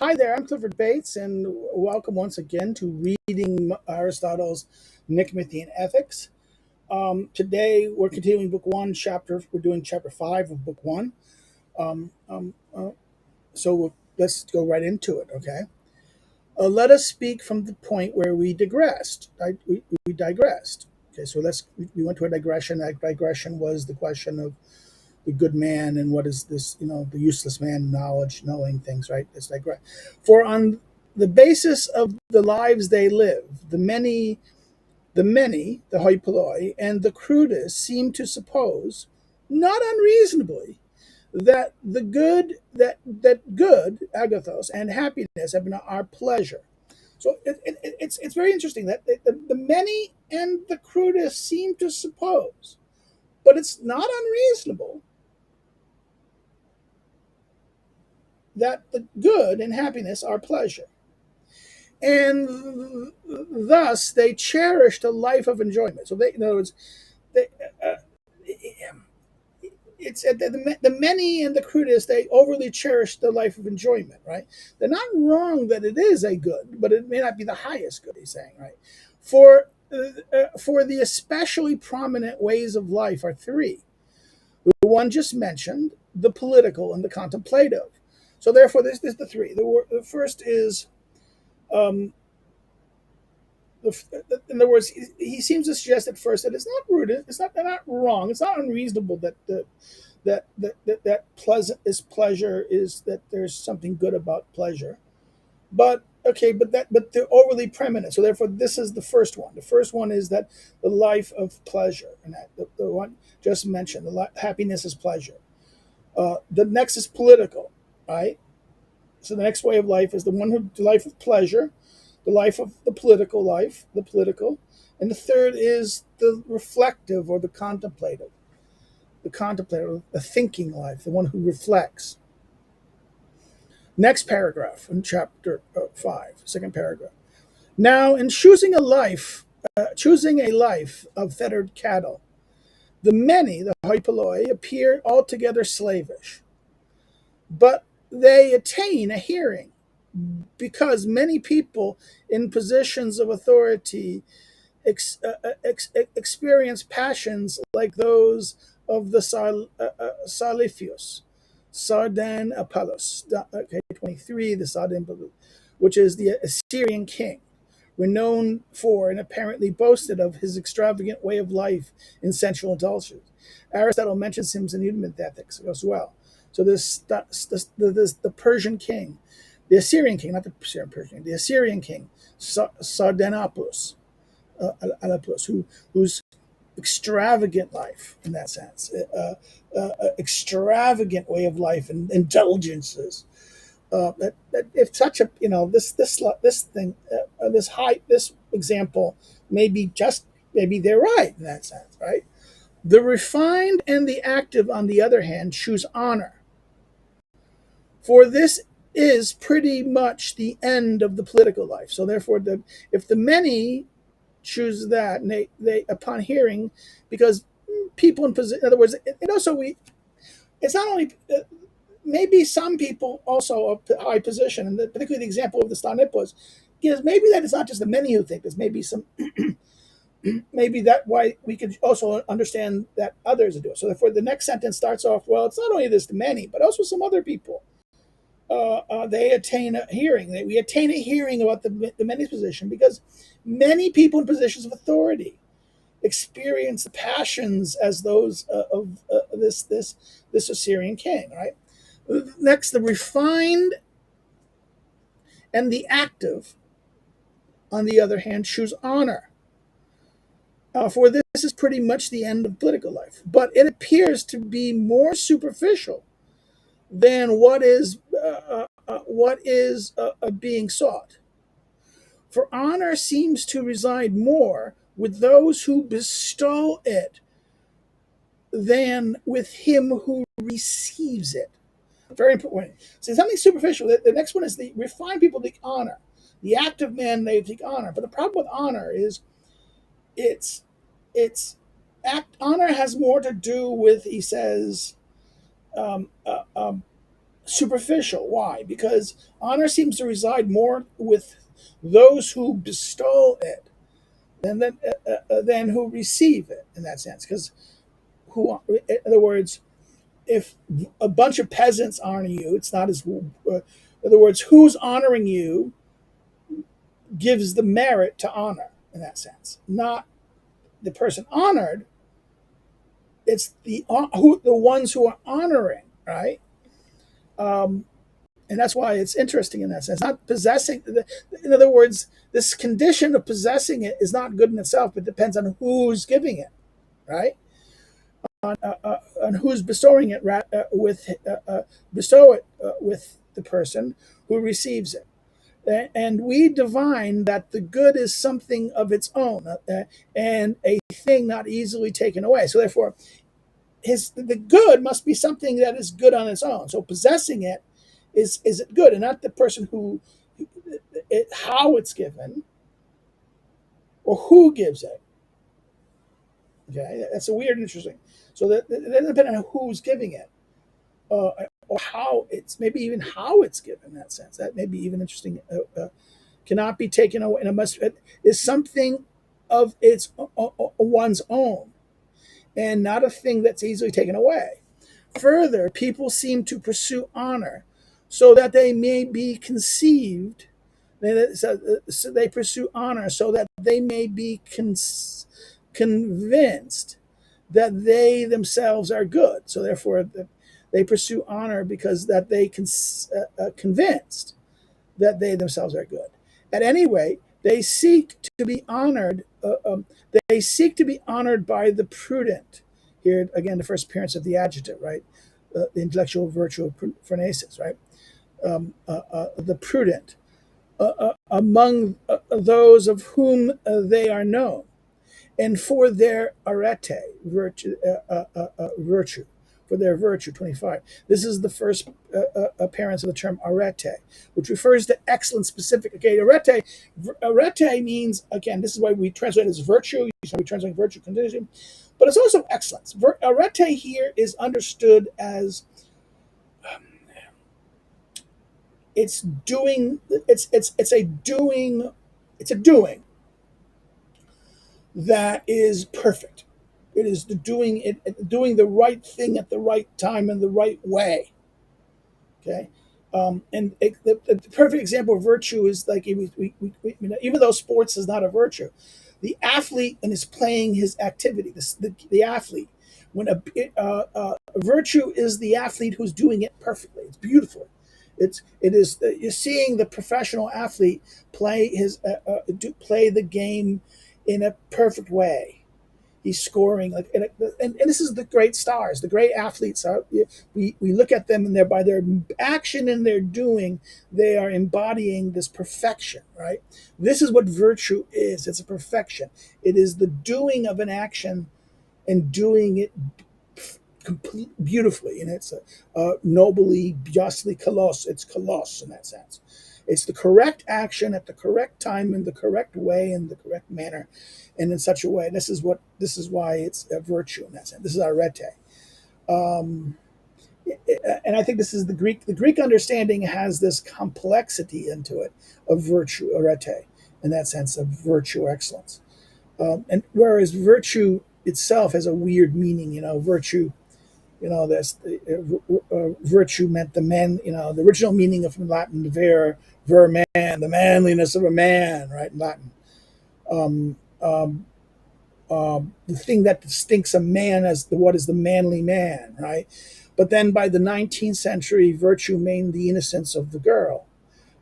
Hi there, I'm Clifford Bates, and welcome once again to Reading Aristotle's Nicomachean Ethics. Today we're continuing Book 1, we're doing Chapter 5 of Book 1. Um, um, uh, let's go right into it, okay? Let us speak from the point where we digressed. We digressed. Okay, so we went to a digression. That digression was the question of the good man and what is this, the useless man, knowledge, knowing things, right? It's like, right. For on the basis of the lives they live, the hoi polloi, and the crudest seem to suppose, not unreasonably, that the good, that good, agathos, and happiness have been our pleasure. So it's very interesting that the many and the crudest seem to suppose, but it's not unreasonable that the good and happiness are pleasure. And thus they cherished a life of enjoyment. So in other words, they, uh, it's the many and the crudest, they overly cherish the life of enjoyment, right? They're not wrong that it is a good, but it may not be the highest good, he's saying, right? For the especially prominent ways of life are three. The one just mentioned, the political and the contemplative. So therefore, this is the three. The first is, um, in other words, he seems to suggest at first that it's not rude, it's not they're not wrong, it's not unreasonable that pleasant is pleasure, is that there's something good about pleasure. But okay, but they're overly preeminent. So therefore, this is the first one. The first one is that the life of pleasure, and that the one just mentioned, happiness is pleasure. The next is political, right? So the next way of life is the life of pleasure, the life of the political, and the third is the reflective or the thinking life, the one who reflects. Next paragraph in chapter 5, second paragraph. Now, in choosing a life of fettered cattle, the many, the hoi polloi, appear altogether slavish, but they attain a hearing because many people in positions of authority experience passions like those of the Saliphius, Sardan Apollos, okay, 23, the Sardan Apollos, which is the Assyrian king, renowned for and apparently boasted of his extravagant way of life in sensual indulgence. Aristotle mentions him in Human Ethics as well. So the Persian king, the Assyrian king, not the Persian, the Assyrian king, Sardanapalus, whose extravagant life in that sense, extravagant way of life and indulgences. If such a this thing this example maybe they're right in that sense, right? The refined and the active, on the other hand, choose honor, for this is pretty much the end of the political life. So therefore, if the many choose that, and they upon hearing, because people in position, in other words, it also it's not only maybe some people also of high position, and particularly the example of the Stanipos gives maybe that it's not just the many who think this, maybe some maybe that why we could also understand that others do it. So therefore, the next sentence starts off, well, it's not only this the many, but also some other people. They attain a hearing. We attain a hearing about the many's position because many people in positions of authority experience the passions as those of this Assyrian king. Right. Next, the refined and the active, on the other hand, choose honor. For this is pretty much the end of political life, but it appears to be more superficial than what is being sought. For honor seems to reside more with those who bestow it than with him who receives it. Very important. So something superficial. The next one is the refined people take honor. The active men, they take honor. But the problem with honor is it's honor has more to do with, he says, um, uh, um, superficial. Why? Because honor seems to reside more with those who bestow it than who receive it in that sense. Because in other words, if a bunch of peasants honor you, it's not as. In other words, who's honoring you gives the merit to honor in that sense, not the person honored. It's the ones who are honoring, right? Um, and that's why it's interesting in that sense. Not possessing. In other words, this condition of possessing it is not good in itself, but depends on who's giving it, right? On who's bestowing it bestow it with the person who receives it. And we divine that the good is something of its own and a thing not easily taken away. So therefore, the good must be something that is good on its own. So possessing it is it good, and not the person how it's given or who gives it. Okay, that's a weird, interesting. So that depending on who's giving it, or how it's maybe even how it's given. In that sense, that may be even interesting. Cannot be taken away, and it must it is something of its one's own, and not a thing that's easily taken away. Further, people seem to pursue honor so that they may be conceived. So they pursue honor so that they may be convinced that they themselves are good. So therefore, they pursue honor because that they convinced that they themselves are good. At any rate, they seek to be honored. They seek to be honored by the prudent. Here again, the first appearance of the adjective, right? The intellectual virtue of phronesis, right? The prudent among those of whom they are known, and for their arete, virtue, for their virtue, 25. This is the first appearance of the term arete, which refers to excellence specific. Okay, arete means, again, this is why we translate it as virtue, we translate virtue condition, but it's also excellence. Arete here is understood as it's doing, it's a doing, it's a doing that is perfect. It is doing the right thing at the right time in the right way. Okay, the perfect example of virtue is like even though sports is not a virtue, the athlete and is playing his activity. The athlete, when virtue is the athlete who's doing it perfectly. It's beautiful. You're seeing the professional athlete play the game in a perfect way. He's scoring like, and this is the great stars, the great athletes are. We look at them and they're by their action and their doing, they are embodying this perfection, right? This is what virtue is. It's a perfection. It is the doing of an action and doing it beautifully, and it's nobly, justly, coloss. It's coloss in that sense. It's the correct action at the correct time in the correct way in the correct manner, and in such a way. This is why it's a virtue in that sense. This is arete, um, and I think this is the Greek. The Greek understanding has this complexity into it of virtue, arete, in that sense of virtue excellence. And whereas virtue itself has a weird meaning, virtue. That's virtue meant the man. The original meaning of from Latin man, the manliness of a man, right? In Latin, um, um, the thing that distinguishes a man as what is the manly man, right? But then by the 19th century, virtue meant the innocence of the girl,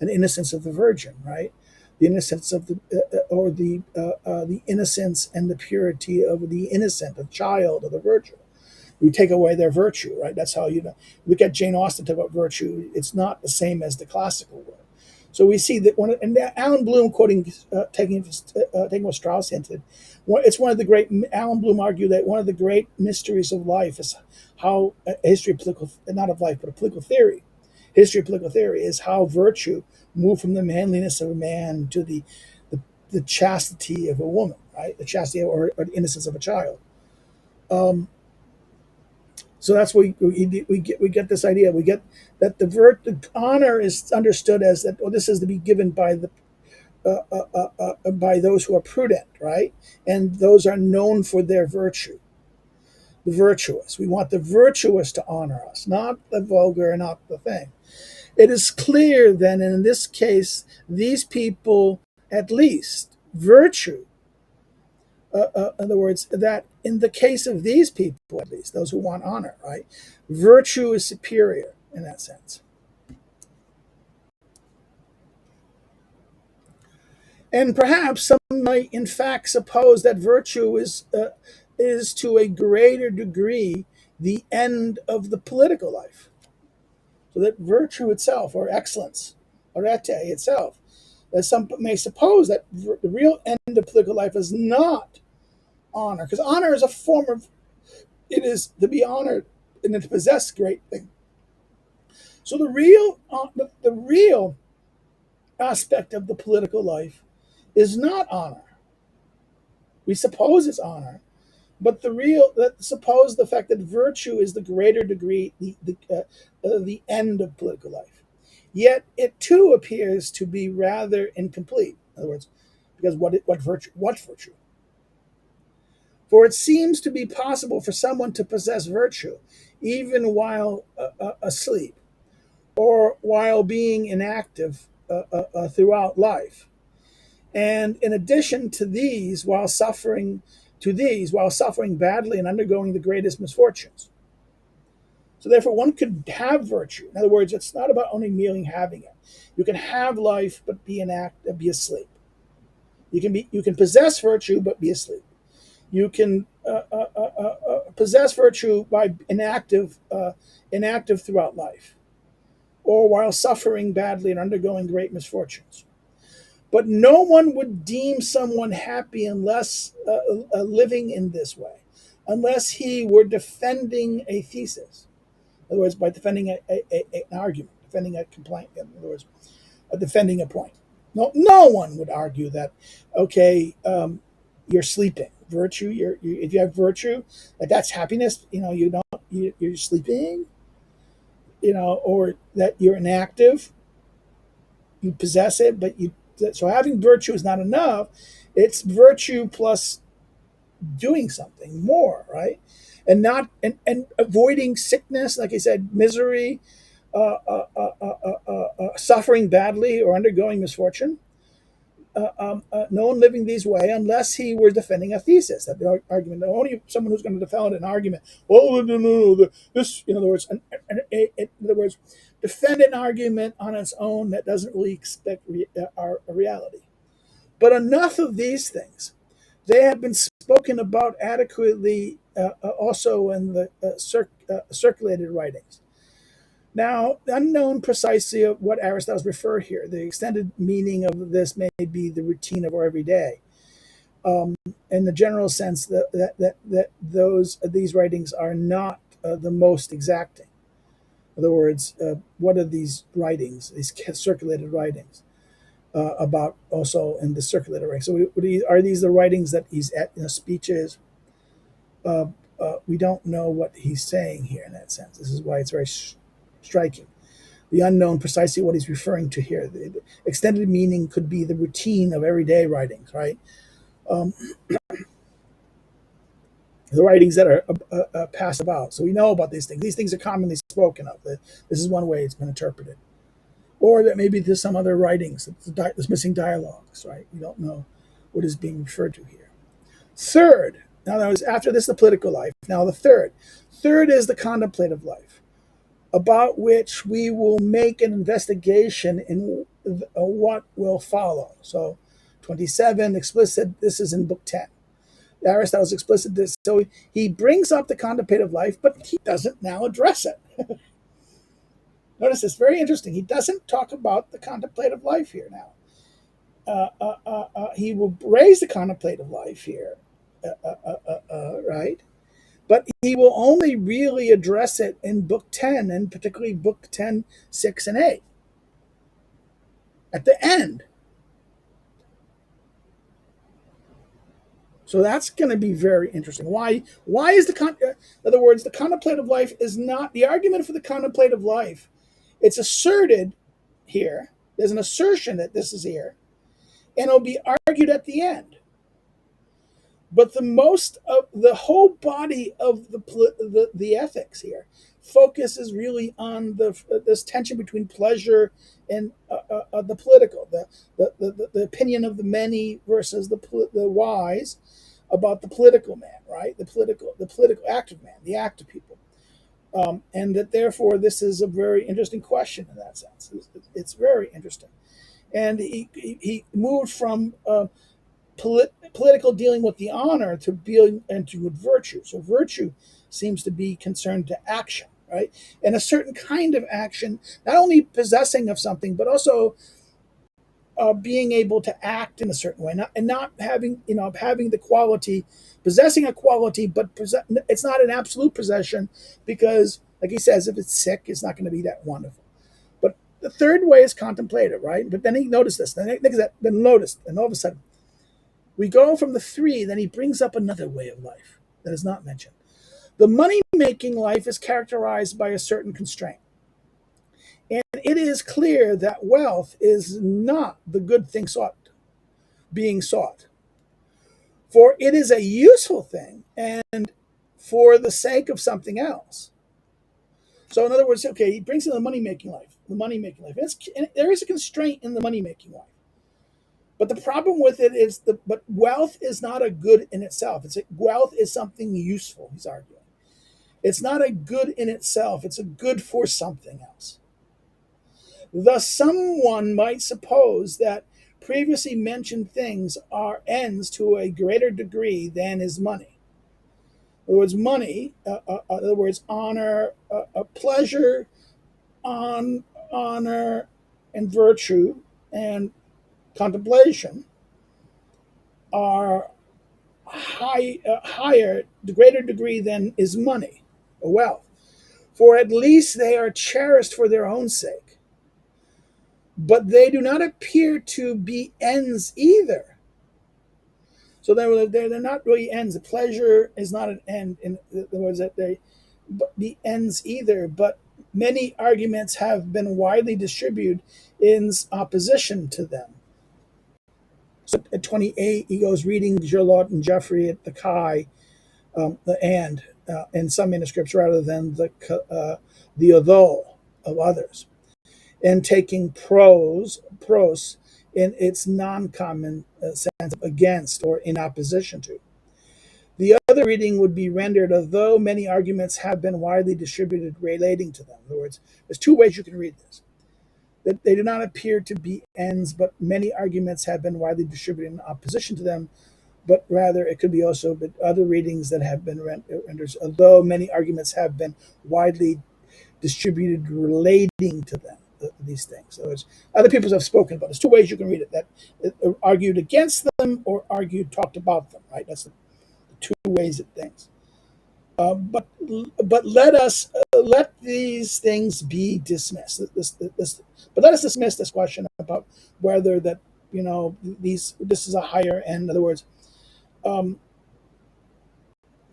an innocence of the virgin, right? The innocence of the innocence and the purity of the innocent, the child, of the virgin. You take away their virtue, right? That's how look at Jane Austen talk about virtue. It's not the same as the classical word. So we see that and Alan Bloom quoting, taking what Strauss hinted, it's one of the great. Alan Bloom argued that one of the great mysteries of life is how history of political, not of life, but of political theory. History of political theory is how virtue moved from the manliness of a man to the chastity of a woman, right? The chastity or the innocence of a child. Um, So that's what we get this idea. We get that the honor is understood as that. Well, this is to be given by the by those who are prudent, right? And those are known for their virtue. The virtuous. We want the virtuous to honor us, not the vulgar, not the thing. It is clear then, in this case, these people, at least, virtue, in other words, that in the case of these people, at least, those who want honor, right, virtue is superior in that sense. And perhaps some might, in fact, suppose that virtue is to a greater degree the end of the political life. So that virtue itself, or excellence, arete itself, that some may suppose that the real end of political life is not honor, because honor is a form of, it is to be honored and to possess great things. So the real aspect of the political life is not honor. We suppose it's honor, but suppose the fact that virtue is the greater degree, the end of political life. Yet it too appears to be rather incomplete. In other words, because what virtue? For it seems to be possible for someone to possess virtue even while asleep or while being inactive throughout life. And in addition to these, while suffering badly and undergoing the greatest misfortunes. So therefore, one could have virtue. In other words, it's not about only merely having it. You can have life but be asleep. You can possess virtue but be asleep. You can possess virtue by inactive throughout life, or while suffering badly and undergoing great misfortunes. But no one would deem someone happy unless living in this way, unless he were defending a thesis. In other words, by defending an argument, defending a complaint. In other words, defending a point. No one would argue that, okay, you're sleeping. Virtue, if you have virtue, that's happiness. You're sleeping. Or that you're inactive. You possess it, but so having virtue is not enough. It's virtue plus doing something more, right? And avoiding sickness, like I said, misery, suffering badly, or undergoing misfortune. No one living these way unless he were defending a thesis. That the argument, only someone who's going to defend an argument. Well, no, this, in other words, in other words, defend an argument on its own that doesn't really expect a reality. But enough of these things. They have been spoken about adequately also in the circulated writings. Now, unknown precisely what Aristotle's referred here, the extended meaning of this may be the routine of our everyday. In the general sense that these writings are not the most exacting. In other words, what are these writings, these circulated writings, about also in the circulated writings? So are these the writings that he's at, speeches? We don't know what he's saying here in that sense. This is why it's very striking. The unknown, precisely what he's referring to here. The extended meaning could be the routine of everyday writings, right? The writings that are passed about. So we know about these things. These things are commonly spoken of. This is one way it's been interpreted. Or that maybe there's some other writings, there's missing dialogues, right? We don't know what is being referred to here. Third, now that was after this, the political life. Now the third. Third is the contemplative life, about which we will make an investigation in what will follow. So 27, explicit, this is in book 10. Aristotle's explicit this. So he brings up the contemplative life, but he doesn't now address it. Notice it's very interesting. He doesn't talk about the contemplative life here now. He will raise the contemplative life here, right? But he will only really address it in book 10, and particularly book 10, 6, and 8. At the end. So that's going to be very interesting. Why is in other words, the contemplative life is not the argument for the contemplative life. It's asserted here. There's an assertion that this is here, and it'll be argued at the end. But the whole body of the ethics here focuses really on this tension between pleasure and the political, the opinion of the many versus the wise about the political man, right? The political active man, the active people, and that therefore this is a very interesting question in that sense. It's very interesting, and he moved from political dealing with the honor to dealing and to with virtue. So virtue seems to be concerned to action, right? And a certain kind of action, not only possessing of something, but also being able to act in a certain way, not having having the quality, possessing a quality, but it's not an absolute possession because, like he says, if it's sick, it's not going to be that wonderful. But the third way is contemplative, right? But then he noticed this. Then noticed, and all of a sudden, we go from the three. Then he brings up another way of life that is not mentioned. The money-making life is characterized by a certain constraint. And it is clear that wealth is not the good thing being sought. For it is a useful thing and for the sake of something else. So in other words, okay, he brings in the money-making life. And there is a constraint in the money-making life. But the problem with it is but wealth is not a good in itself. Wealth is something useful, he's arguing. It's not a good in itself. It's a good for something else. Thus, someone might suppose that previously mentioned things are ends to a greater degree than is money. In other words, money, in other words, honor, pleasure, honor, and virtue, and contemplation are higher, the greater degree than is money or wealth. For at least they are cherished for their own sake. But they do not appear to be ends either. So they're not really ends. The pleasure is not an end. In other words, that they be ends either. But many arguments have been widely distributed in opposition to them. So at 28, he goes reading Gerlot and Jeffrey at the Chi, in some manuscripts rather than the although of others, and taking pros in its non-common sense of against or in opposition to. The other reading would be rendered, although many arguments have been widely distributed relating to them. In other words, there's two ways you can read this. That they do not appear to be ends, but many arguments have been widely distributed in opposition to them. But rather, it could be also but other readings that have been rendered, although many arguments have been widely distributed relating to them, these things. So other people have spoken about. There's two ways you can read it: that argued against them or argued talked about them. Right? That's the two ways of things. But let these things be dismissed. But let us dismiss this question about whether that this is a higher end. In other words,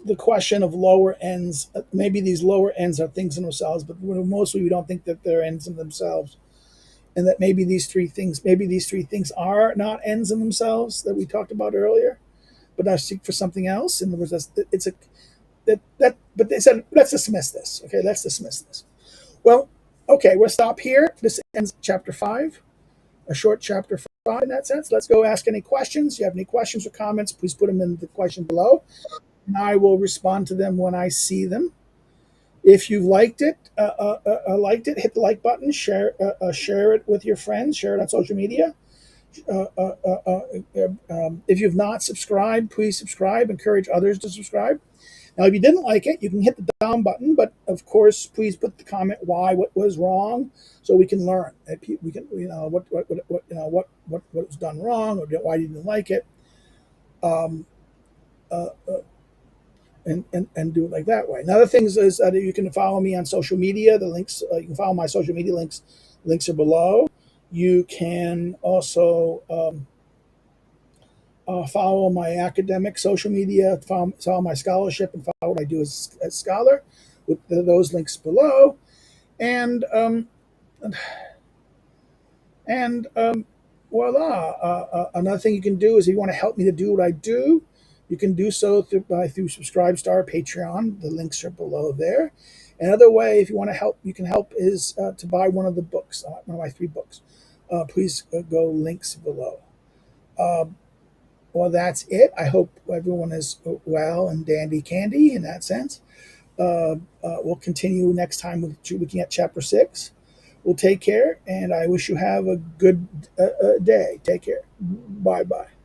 the question of lower ends. Maybe these lower ends are things in themselves, but mostly we don't think that they're ends in themselves, and that maybe these three things are not ends in themselves that we talked about earlier, but I seek for something else. In other words, it's a that. But they said, let's dismiss this. Okay, let's dismiss this. Well, okay, we'll stop here. This ends chapter 5, a short chapter 5 in that sense. Let's go ask any questions. If you have any questions or comments, please put them in the question below, and I will respond to them when I see them. If you liked it, hit the like button, share it with your friends, share it on social media. If you've not subscribed, please subscribe. Encourage others to subscribe. Now, if you didn't like it, you can hit the down button, but of course, please put the comment why, what was wrong, so we can learn. We can, what was done wrong, or why you didn't like it, and do it like that way. Another thing is that you can follow me on social media. The links you can follow my social media links. Links are below. You can also follow my academic social media, follow my scholarship, and follow what I do as scholar with those links below. And and voila. Another thing you can do is if you want to help me to do what I do, you can do so through Subscribestar, Patreon. The links are below there. Another way, if you want to help, you can help is to buy one of the books, one of my 3 books. Please go links below. Uh, well, that's it. I hope everyone is well and dandy candy in that sense. We'll continue next time with looking at chapter 6. We'll take care, and I wish you have a good day. Take care. Bye bye.